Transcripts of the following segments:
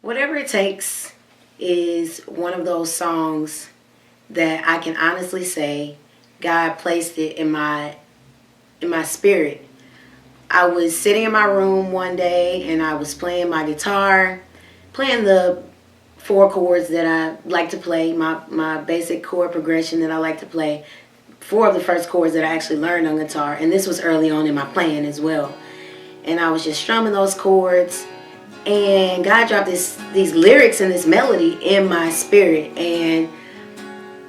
Whatever It Takes is one of those songs that I can honestly say God placed it in my spirit. I was sitting in my room one day and I was playing my guitar, playing the four chords that I like to play, my basic chord progression that I like to play. Four of the first chords that I actually learned on guitar, and this was early on in my playing as well. And I was just strumming those chords, and God dropped these lyrics and this melody in my spirit, and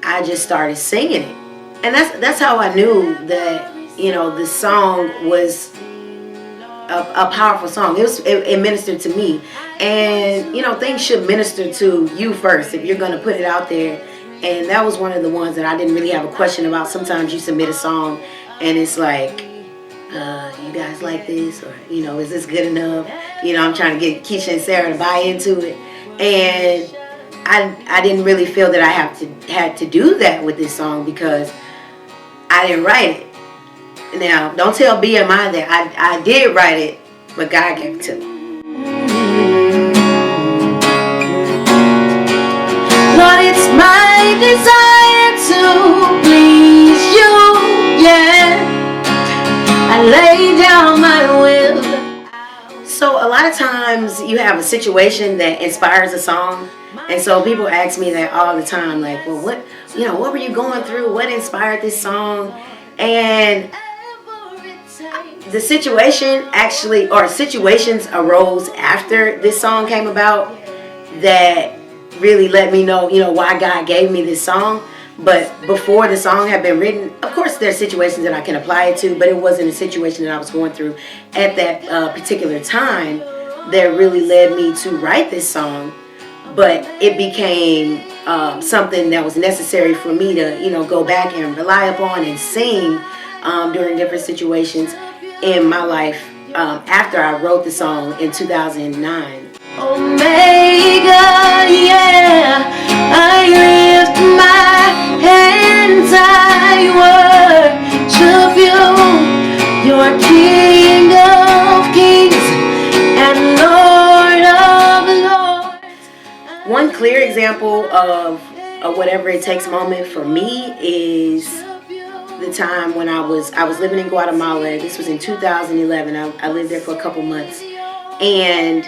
I just started singing it. And that's how I knew that, this song was a powerful song. It ministered to me, and things should minister to you first if you're gonna put it out there. And that was one of the ones that I didn't really have a question about. Sometimes you submit a song and it's like, you guys like this, or is this good enough? I'm trying to get Keisha and Sarah to buy into it, and I didn't really feel that I had to do that with this song because I didn't write it. Now, don't tell BMI that I did write it, but God gave it to me. Lord, it's my desire to please you, yeah. I lay down my will. So a lot of times you have a situation that inspires a song, and so people ask me that all the time, like, well, what were you going through? What inspired this song? And the situation situations arose after this song came about that really let me know, why God gave me this song. But before the song had been written, of course there's situations that I can apply it to, but it wasn't a situation that I was going through at that particular time that really led me to write this song. But it became something that was necessary for me to, go back and rely upon and sing during different situations in my life after I wrote the song in 2009. Omega, yeah, I lift my hands, I worship you, you're King of kings and Lord of lords. One clear example of a whatever it takes moment for me is the time when I was living in Guatemala. This was in 2011. I lived there for a couple months, and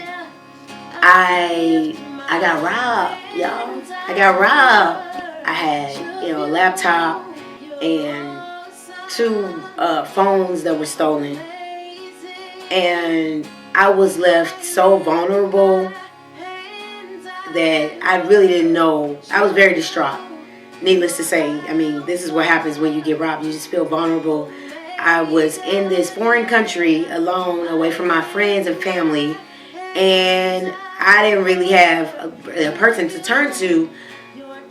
I got robbed, y'all. I got robbed. I had, a laptop and two phones that were stolen, and I was left so vulnerable that I really didn't know. I was very distraught. Needless to say, this is what happens when you get robbed. You just feel vulnerable. I was in this foreign country alone, away from my friends and family, and I didn't really have a person to turn to.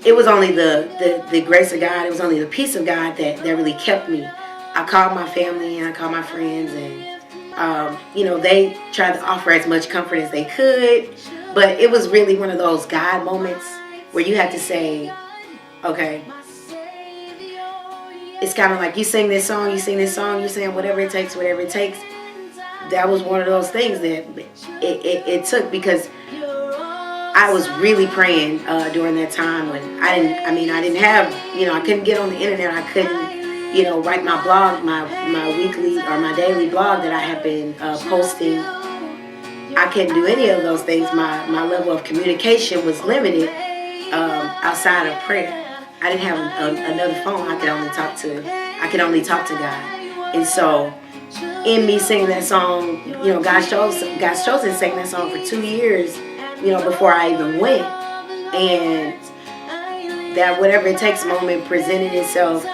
It was only the grace of God. It was only the peace of God that really kept me. I called my family and I called my friends, and they tried to offer as much comfort as they could, but it was really one of those God moments where you had to say, okay, it's kind of like you sing this song, you're saying whatever it takes. That was one of those things that it took, because I was really praying during that time when I didn't have, I couldn't get on the internet. I couldn't, write my blog, my weekly or my daily blog that I have been posting. I couldn't do any of those things. My level of communication was limited outside of prayer. I didn't have another phone. I could only talk to God. And so in me singing that song, God's Chosen sang that song for 2 years, before I even went. And that whatever it takes moment presented itself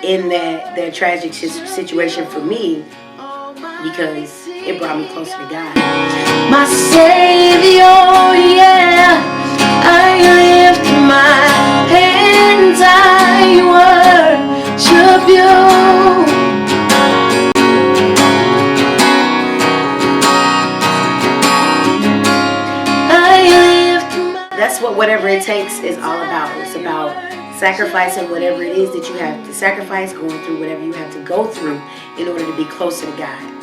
in that tragic situation for me, because it brought me closer to God. My Savior, yeah, I lift my hands, I worship you. That's what whatever it takes is all about. It's about sacrificing whatever it is that you have to sacrifice, going through whatever you have to go through in order to be closer to God.